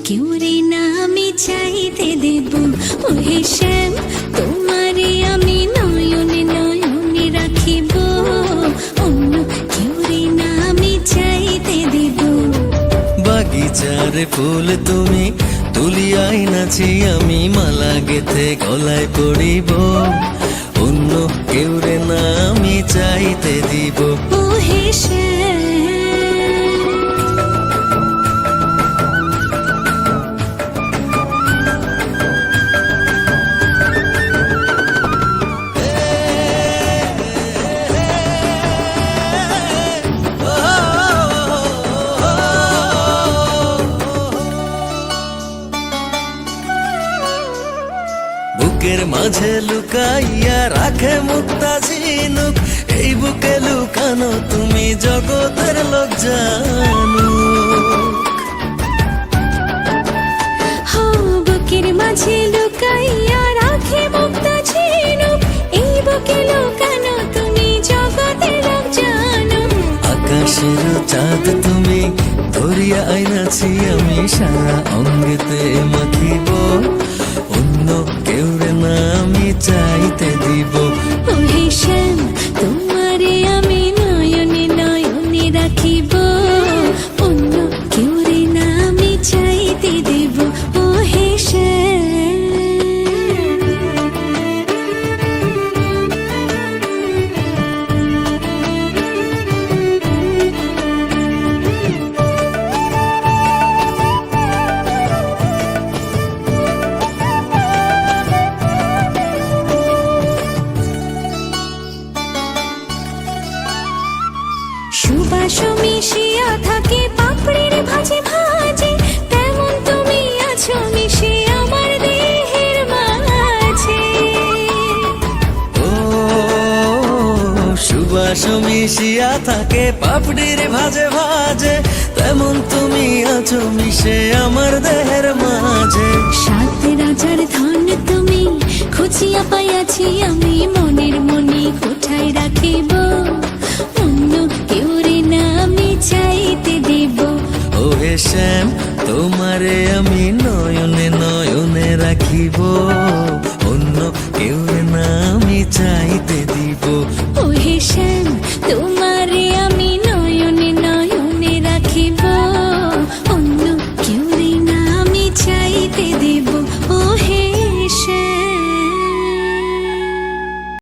কেউ রে না আমি চাইতে দেব। ওহে শ্যাম, তোমারে আমি নয়নে নয়নে রাখিব, অন্য কেউ রে না আমি চাইতে দেব। বাগিচার ফুল তুমি তুলিয়াই নাছি, আমি মালা গেথে গলায় পড়িব, অন্য কেউ রে না আমি চাইতে দিব। ওহে শ্যাম, বুকের মাঝে লুকাইয়া রাখে মুক্তা ঝিনুক, এই বুকে লুকানো তুমি জগতের লোক জানো। বুকের মাঝে লুকাইয়া রাখে মুক্তা ঝিনুক, এই বুকে লুকানো তুমি জগতের লোক জানো। আকাশের চাঁদ তুমি ধরিয়া আইনাছি, আমি সারা অঙ্গেতে মাখিব, অন্য কেউ রে না আমি চাইতে দিব। ওহে শ্যাম, তোমারে আমি নয়নে নয়নে রাখিব, অন্য কেউ রে না আমি চাইতে দেব। ওহে শ্যাম, সুবাস মিশিয়া থাকে পাপড়ির ভাজে ভাজে, তেমন তুমি আছো মিশে আমার দেহের মাঝে। ও সুবাস মিশিয়া থাকে পাপড়ির ভাজে ভাজে, তেমন তুমি আছো মিশে আমার দেহের মাঝে। সাত রাজার ধন তুমি খুঁজিয়া পাইয়াছি, আমি মনের মনে কোঠায় রাখিব, অন্য কেউ রে না আমি চাইতে দেব। ওহে শ্যাম, তোমারে আমি নয়নে নয়নে রাখিব, অন্য কেউ রে না আমি চাইতে